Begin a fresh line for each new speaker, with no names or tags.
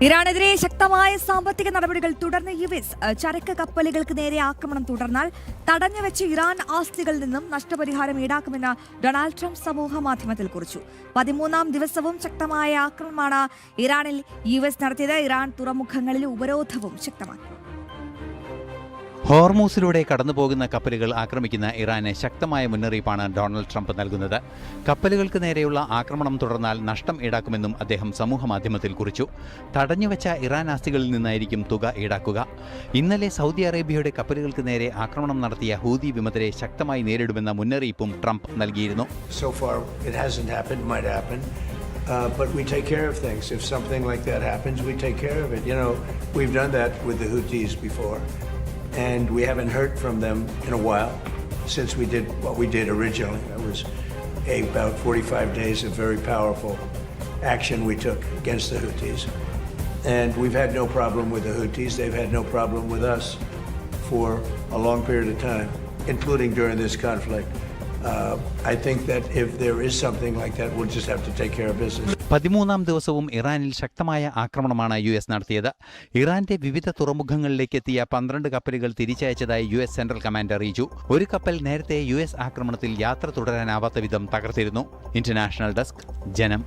ഇറാനെതിരെ ശക്തമായ സാമ്പത്തിക നടപടികൾ തുടർന്ന് യുഎസ് ചരക്ക് കപ്പലുകൾക്ക് നേരെ ആക്രമണം തുടർന്നാൽ തടഞ്ഞുവെച്ച ഇറാൻ ആസ്തികളിൽ നിന്നും നഷ്ടപരിഹാരം ഈടാക്കുമെന്ന് ഡൊണാൾഡ് ട്രംപ് സമൂഹ മാധ്യമത്തിൽ കുറിച്ചു. 13ാം ദിവസവും ശക്തമായ ആക്രമണമാണ് ഇറാനിൽ യുഎസ് നടത്തിയത്. ഇറാൻ തുറമുഖങ്ങളിൽ ഉപരോധവും ശക്തമാക്കി.
ഹോർമൂസിലൂടെ കടന്നുപോകുന്ന കപ്പലുകൾ ആക്രമിക്കുന്ന ഇറാന് ശക്തമായ മുന്നറിയിപ്പാണ് ഡൊണാൾഡ് ട്രംപ് നൽകുന്നത്. കപ്പലുകൾക്ക് നേരെയുള്ള ആക്രമണം തുടർന്നാൽ നഷ്ടം ഈടാക്കുമെന്നും അദ്ദേഹം സമൂഹമാധ്യമത്തിൽ കുറിച്ചു. തടഞ്ഞുവെച്ച ഇറാൻ ആസ്തികളിൽ നിന്നായിരിക്കും തുക ഈടാക്കുക. ഇന്നലെ സൗദി അറേബ്യയുടെ കപ്പലുകൾക്ക് നേരെ ആക്രമണം നടത്തിയ ഹൂതി വിമതരെ ശക്തമായി നേരിടുമെന്ന മുന്നറിയിപ്പും ട്രംപ് നൽകിയിരുന്നു.
But we take care of things. If something like that happens, we take care of it. You know, we've done that with the Houthis before. And we haven't heard from them in a while since we did what we did originally. That was about 45 days of very powerful action we took against the Houthis. And we've had no problem with the Houthis. They've had no problem with us for a long period of time, including during this conflict. I think that if there is something like that, we'll just have to take care of business.
13ാം ദിവസവും ഇറാനിൽ ശക്തമായ ആക്രമണമാണ് US നടത്തിയത്. ഇറാന്റെ വിവിധ തുറമുഖങ്ങളിലേക്ക് എത്തിയ 12 കപ്പലുകൾ തിരിച്ചയച്ചതായി US central command അറിയിച്ചു. ഒരു കപ്പൽ നേരത്തെ യുഎസ് ആക്രമണത്തിൽ യാത്ര തുടരാനാവാത്ത വിധം തകർത്തിരുന്നു. ഇന്റർനാഷണൽ ഡെസ്ക്, ജനം.